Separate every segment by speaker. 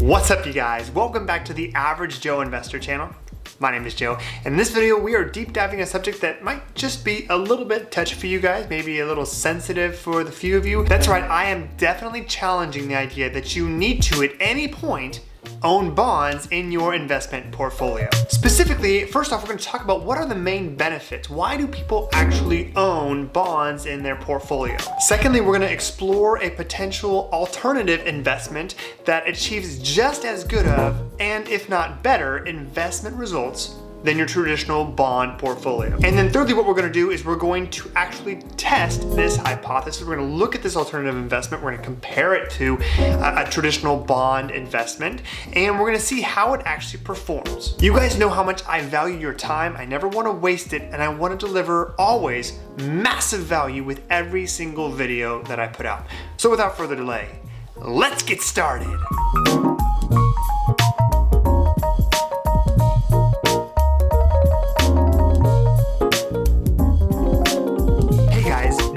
Speaker 1: What's up, you guys? Welcome back to the Average Joe Investor channel. My name is Joe, and in this video we are deep diving a subject that might just be a little bit touchy for you guys, maybe a little sensitive for the few of you. That's right, I am definitely challenging the idea that you need to, at any point, own bonds in your investment portfolio. Specifically, first off, we're going to talk about what are the main benefits. Why do people actually own bonds in their portfolio? Secondly, we're going to explore a potential alternative investment that achieves just as good of, and if not better, investment results than your traditional bond portfolio. And then thirdly, what we're going to do is we're going to actually test this hypothesis. We're going to look at this alternative investment. We're going to compare it to a traditional bond investment, and we're going to see how it actually performs. You guys know how much I value your time. I never want to waste it, and I want to deliver always massive value with every single video that I put out. So without further delay, let's get started.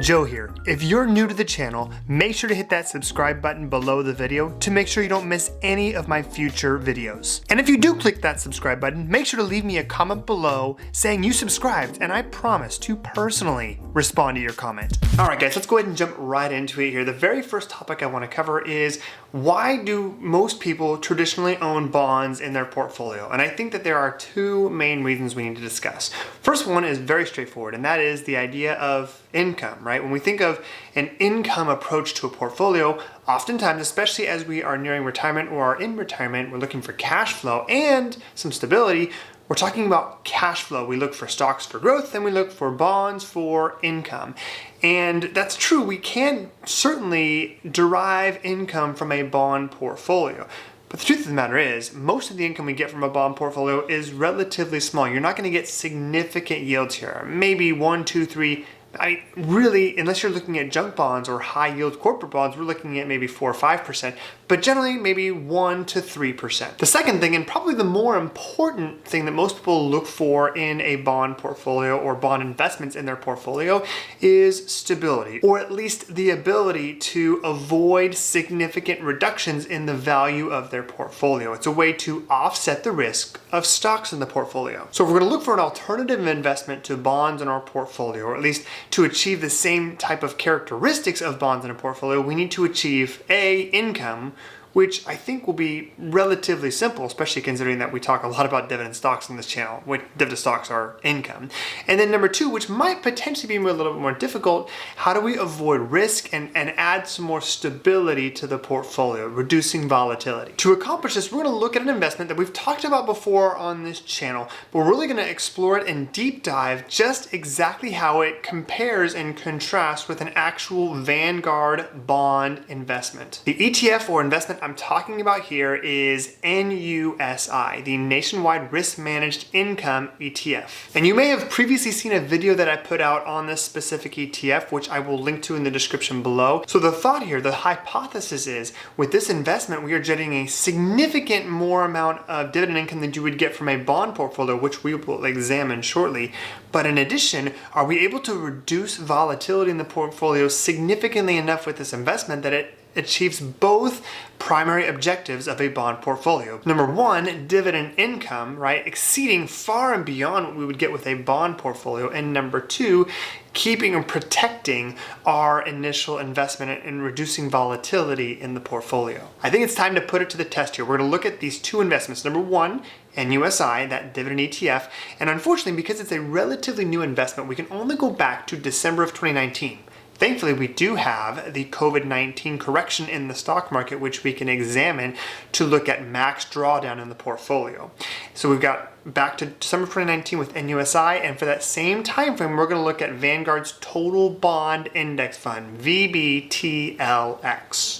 Speaker 1: Joe here. If you're new to the channel, make sure to hit that subscribe button below the video to make sure you don't miss any of my future videos. And if you do click that subscribe button, make sure to leave me a comment below saying you subscribed, and I promise to personally respond to your comment. All right, guys, let's go ahead and jump right into it here. The very first topic I want to cover is why do most people traditionally own bonds in their portfolio? And I think that there are two main reasons we need to discuss. First one is very straightforward, and that is the idea of income, right? When we think of an income approach to a portfolio, oftentimes, especially as we are nearing retirement or are in retirement, we're looking for cash flow and some stability. We're talking about cash flow. We look for stocks for growth, and we look for bonds for income. And that's true. We can certainly derive income from a bond portfolio. But the truth of the matter is, most of the income we get from a bond portfolio is relatively small. You're not going to get significant yields here. Maybe 1, 2, 3. I mean, really, unless you're looking at junk bonds or high yield corporate bonds, we're looking at maybe 4 or 5%, but generally maybe 1 to 3%. The second thing, and probably the more important thing that most people look for in a bond portfolio or bond investments in their portfolio, is stability, or at least the ability to avoid significant reductions in the value of their portfolio. It's a way to offset the risk of stocks in the portfolio. So if we're going to look for an alternative investment to bonds in our portfolio, or at least to achieve the same type of characteristics of bonds in a portfolio, we need to achieve A, income, which I think will be relatively simple, especially considering that we talk a lot about dividend stocks on this channel, which dividend stocks are income. And then number two, which might potentially be a little bit more difficult, how do we avoid risk and add some more stability to the portfolio, reducing volatility? To accomplish this, we're going to look at an investment that we've talked about before on this channel, but we're really going to explore it and deep dive just exactly how it compares and contrasts with an actual Vanguard bond investment. The ETF or investment I'm talking about here is NUSI, the Nationwide Risk Managed Income ETF. And you may have previously seen a video that I put out on this specific ETF, which I will link to in the description below. So the thought here, the hypothesis is, with this investment, we are getting a significant more amount of dividend income than you would get from a bond portfolio, which we will examine shortly. But in addition, are we able to reduce volatility in the portfolio significantly enough with this investment that it achieves both primary objectives of a bond portfolio? Number one, dividend income, right, exceeding far and beyond what we would get with a bond portfolio. And number two, keeping and protecting our initial investment and reducing volatility in the portfolio. I think it's time to put it to the test here. We're going to look at these two investments. Number one, NUSI, that dividend ETF. And unfortunately, because it's a relatively new investment, we can only go back to December of 2019. Thankfully, we do have the COVID-19 correction in the stock market, which we can examine to look at max drawdown in the portfolio. So we've got back to December 2019 with NUSI, and for that same time frame, we're going to look at Vanguard's Total Bond Index Fund, VBTLX.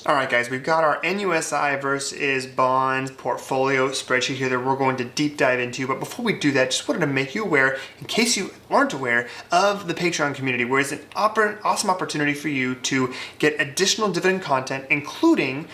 Speaker 1: All right, guys, we've got our NUSI versus bond portfolio spreadsheet here that we're going to deep dive into. But before we do that, just wanted to make you aware, in case you aren't aware, of the Patreon community, where it's an awesome opportunity for you to get additional dividend content, including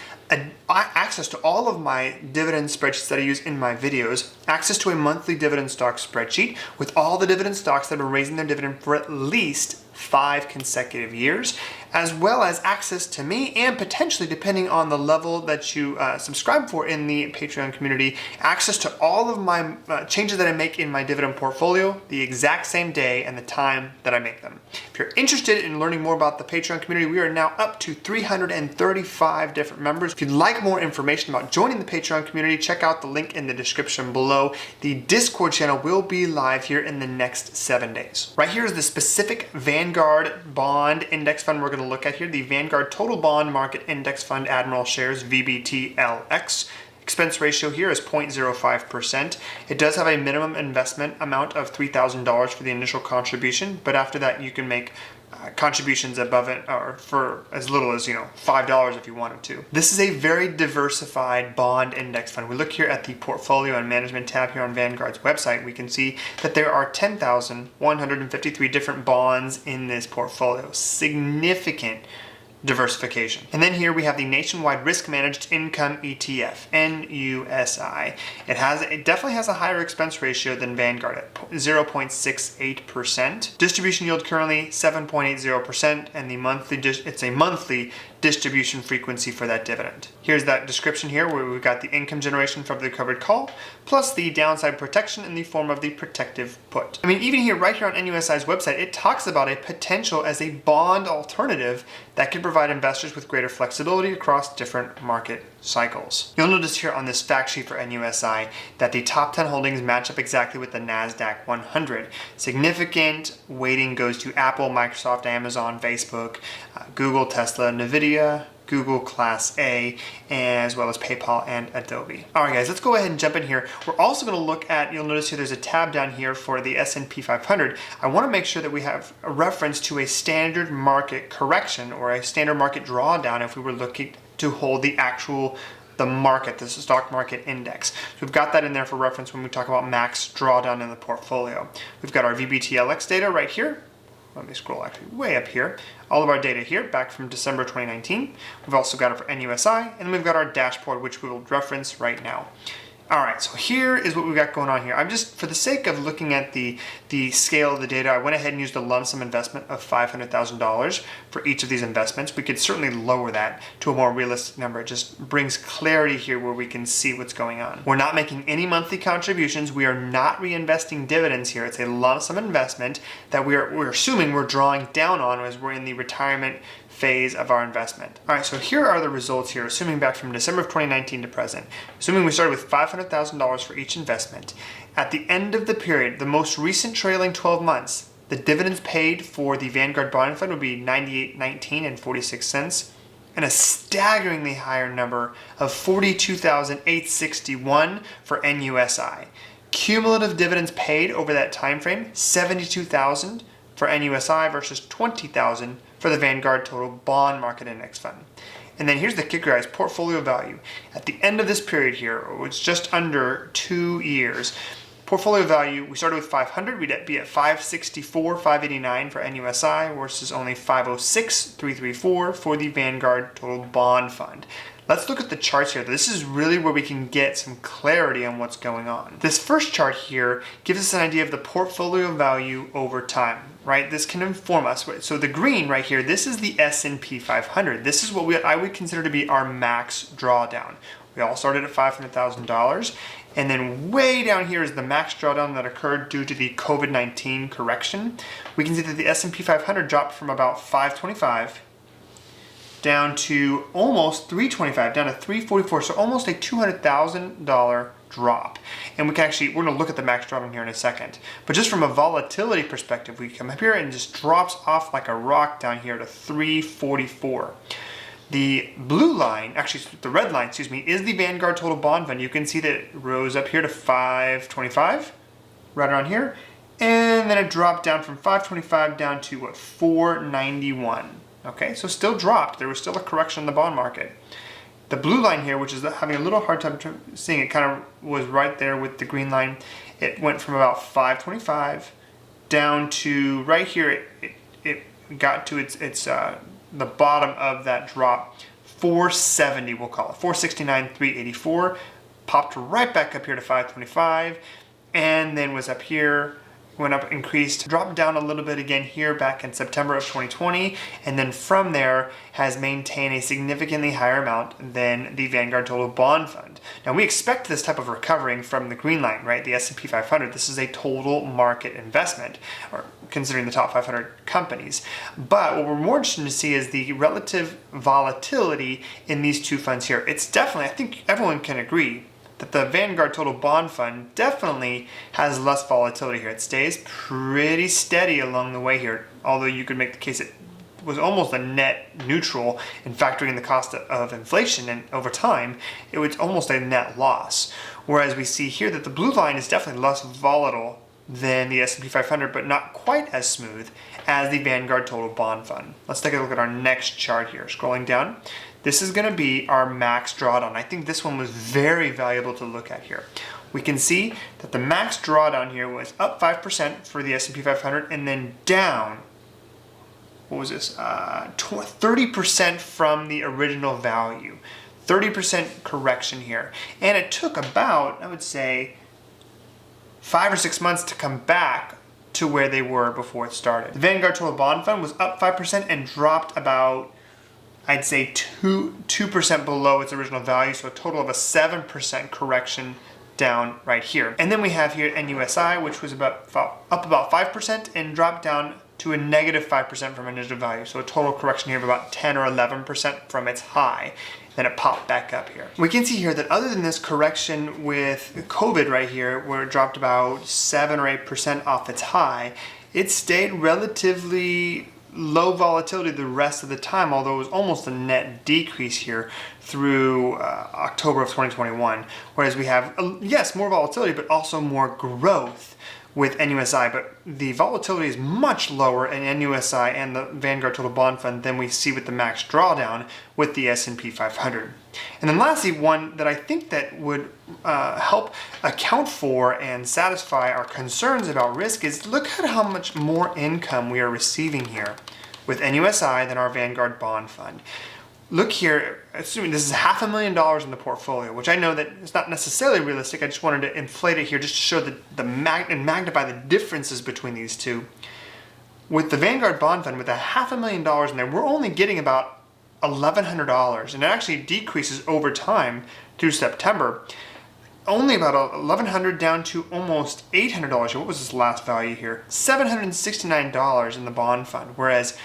Speaker 1: access to all of my dividend spreadsheets that I use in my videos, access to a monthly dividend stock spreadsheet with all the dividend stocks that have been raising their dividend for at least 5 consecutive years, as well as access to me and potentially, depending on the level that you subscribe for in the Patreon community, access to all of my changes that I make in my dividend portfolio the exact same day and the time that I make them. If you're interested in learning more about the Patreon community, we are now up to 335 different members. If you'd like more information about joining the Patreon community, check out the link in the description below. The Discord channel will be live here in the next 7 days. Right here is the specific Vanguard bond index fund we're going to look at here, the Vanguard Total Bond Market Index Fund Admiral Shares VBTLX. Expense ratio here is 0.05%. It does have a minimum investment amount of $3,000 for the initial contribution, but after that you can make contributions above it, or for as little as $5 if you wanted to. This is a very diversified bond index fund. We look here at the portfolio and management tab here on Vanguard's website. We can see that there are 10,153 different bonds in this portfolio. Significant diversification. And then here we have the Nationwide Risk Managed Income ETF, NUSI. It definitely has a higher expense ratio than Vanguard at 0.68%. Distribution yield currently 7.80%, and it's a monthly distribution frequency for that dividend. Here's that description here where we've got the income generation from the covered call plus the downside protection in the form of the protective put. I mean, even here, right here on NUSI's website, it talks about a potential as a bond alternative that can provide investors with greater flexibility across different market cycles. You'll notice here on this fact sheet for NUSI that the top 10 holdings match up exactly with the NASDAQ 100. Significant weighting goes to Apple, Microsoft, Amazon, Facebook, Google, Tesla, Nvidia, Google Class A, as well as PayPal and Adobe. All right, guys, let's go ahead and jump in here. We're also going to look at, you'll notice here there's a tab down here for the S&P 500. I want to make sure that we have a reference to a standard market correction or a standard market drawdown if we were looking to hold the market, this is stock market index. So we've got that in there for reference when we talk about max drawdown in the portfolio. We've got our VBTLX data right here. Let me scroll actually way up here. All of our data here back from December 2019. We've also got it for NUSI, and then we've got our dashboard, which we will reference right now. All right, so here is what we've got going on here. I'm just, for the sake of looking at the scale of the data, I went ahead and used a lump sum investment of $500,000 for each of these investments. We could certainly lower that to a more realistic number. It just brings clarity here where we can see what's going on. We're not making any monthly contributions. We are not reinvesting dividends here. It's a lump sum investment that we're assuming we're drawing down on as we're in the retirement phase of our investment. All right, so here are the results here, assuming back from December of 2019 to present. Assuming we started with $500,000 for each investment. At the end of the period, the most recent trailing 12 months, the dividends paid for the Vanguard Bond Fund would be $98.19 and 46 cents, and a staggeringly higher number of $42,861 for NUSI. Cumulative dividends paid over that time frame, $72,000 for NUSI versus $20,000 for the Vanguard Total Bond Market Index Fund. And then here's the kicker, guys, portfolio value. At the end of this period here, it's just under 2 years, portfolio value, we started with 500, we'd be at 564, 589 for NUSI versus only 506, 334 for the Vanguard Total Bond Fund. Let's look at the charts here. This is really where we can get some clarity on what's going on. This first chart here gives us an idea of the portfolio value over time, right? This can inform us. So the green right here, this is the S&P 500. This is what I would consider to be our max drawdown. We all started at $500,000. And then way down here is the max drawdown that occurred due to the COVID-19 correction. We can see that the S&P 500 dropped from about 525 down to almost 325, down to 344, so almost a $200,000 drop. And we're going to look at the max drawdown here in a second. But just from a volatility perspective, we come up here and it just drops off like a rock down here to 344. The blue line, actually the red line, excuse me, is the Vanguard Total Bond Fund. You can see that it rose up here to 525, right around here, and then it dropped down from 525 down to what, 491. Okay, so still dropped. There was still a correction in the bond market. The blue line here, which is having a little hard time seeing, it kind of was right there with the green line. It went from about 525 down to right here. It got to the bottom of that drop, 470, we'll call it, 469, 384, popped right back up here to 525, and then was up here went up, increased, dropped down a little bit again here back in September of 2020, and then from there has maintained a significantly higher amount than the Vanguard Total Bond Fund. Now we expect this type of recovering from the green line, right? The S&P 500. This is a total market investment, or considering the top 500 companies. But what we're more interested to see is the relative volatility in these two funds here. It's definitely, I think everyone can agree, that the Vanguard Total Bond Fund definitely has less volatility here. It stays pretty steady along the way here, although you could make the case it was almost a net neutral in factoring the cost of inflation, and over time it was almost a net loss. Whereas we see here that the blue line is definitely less volatile than the S&P 500, but not quite as smooth as the Vanguard Total Bond Fund. Let's take a look at our next chart here. Scrolling down, this is going to be our max drawdown. I think this one was very valuable to look at here. We can see that the max drawdown here was up 5% for the S&P 500 and then down, what was this, 30% from the original value. 30% correction here. And it took about, I would say, 5 or 6 months to come back to where they were before it started. The Vanguard Total Bond Fund was up 5% and dropped about, I'd say 2% below its original value, so a total of a 7% correction down right here. And then we have here NUSI, which was up about 5% and dropped down to a negative 5% from initial value. So a total correction here of about 10 or 11% from its high. Then it popped back up here. We can see here that other than this correction with COVID right here, where it dropped about 7 or 8% off its high, it stayed relatively low volatility the rest of the time, although it was almost a net decrease here through October of 2021. Whereas we have, yes, more volatility, but also more growth with NUSI, but the volatility is much lower in NUSI and the Vanguard Total Bond Fund than we see with the max drawdown with the S&P 500. And then lastly, one that I think that would help account for and satisfy our concerns about risk is look at how much more income we are receiving here with NUSI than our Vanguard Bond Fund. Look here, assuming this is $500,000 in the portfolio, which I know that it's not necessarily realistic. I just wanted to inflate it here just to show and magnify the differences between these two. With the Vanguard Bond Fund, with $500,000 in there, we're only getting about $1,100, and it actually decreases over time through September. Only about $1,100 down to almost $800. What was this last value here? $769 in the bond fund. Whereas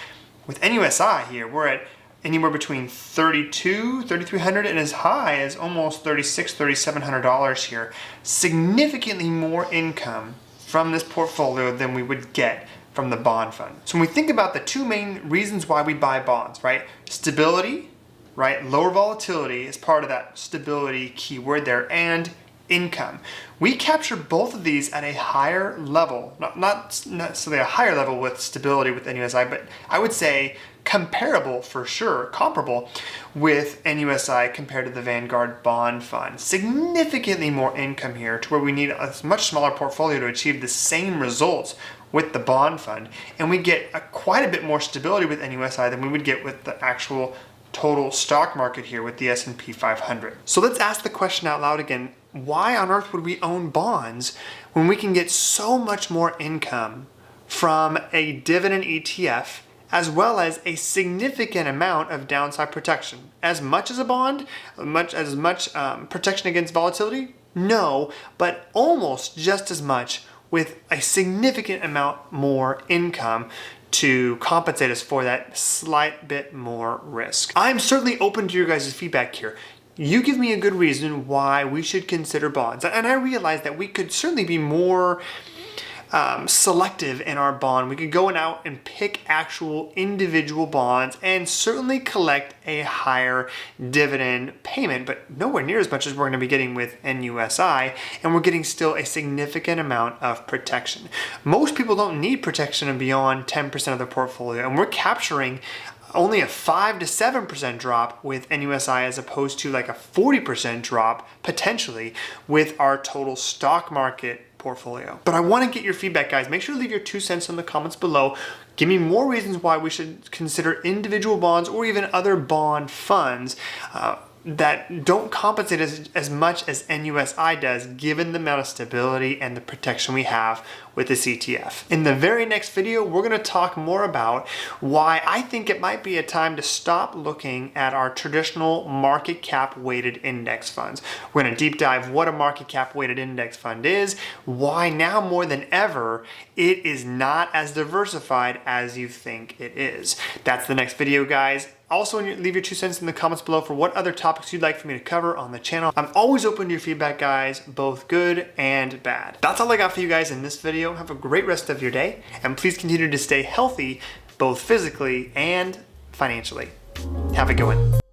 Speaker 1: with NUSI here, we're at anywhere between $3,200 and as high as almost $3,600, $3,700 here. Significantly more income from this portfolio than we would get from the bond fund. So when we think about the two main reasons why we buy bonds, right? Stability, right? Lower volatility is part of that stability keyword there, and income. We capture both of these at a higher level, not necessarily a higher level with stability with NUSI, but I would say comparable for sure, comparable with NUSI compared to the Vanguard Bond Fund. Significantly more income here to where we need a much smaller portfolio to achieve the same results with the bond fund, and we get quite a bit more stability with NUSI than we would get with the actual total stock market here with the S&P 500. So let's ask the question out loud again. Why on earth would we own bonds when we can get so much more income from a dividend ETF as well as a significant amount of downside protection? As much as a bond? As much protection against volatility? No, but almost just as much with a significant amount more income to compensate us for that slight bit more risk. I'm certainly open to your guys' feedback here. You give me a good reason why we should consider bonds. And I realize that we could certainly be more selective in our bond. We could go out and pick actual individual bonds and certainly collect a higher dividend payment, but nowhere near as much as we're going to be getting with NUSI, and we're getting still a significant amount of protection. Most people don't need protection beyond 10% of their portfolio, and we're capturing only a 5 to 7% drop with NUSI as opposed to like a 40% drop potentially with our total stock market portfolio. But I want to get your feedback, guys. Make sure to leave your 2 cents in the comments below. Give me more reasons why we should consider individual bonds or even other bond funds that don't compensate as much as NUSI does, given the amount of stability and the protection we have with this ETF. In the very next video, we're going to talk more about why I think it might be a time to stop looking at our traditional market cap weighted index funds. We're going to deep dive what a market cap weighted index fund is, why now more than ever it is not as diversified as you think it is. That's the next video, guys. Also, leave your 2 cents in the comments below for what other topics you'd like for me to cover on the channel. I'm always open to your feedback, guys, both good and bad. That's all I got for you guys in this video. Have a great rest of your day, and please continue to stay healthy, both physically and financially. Have a good one.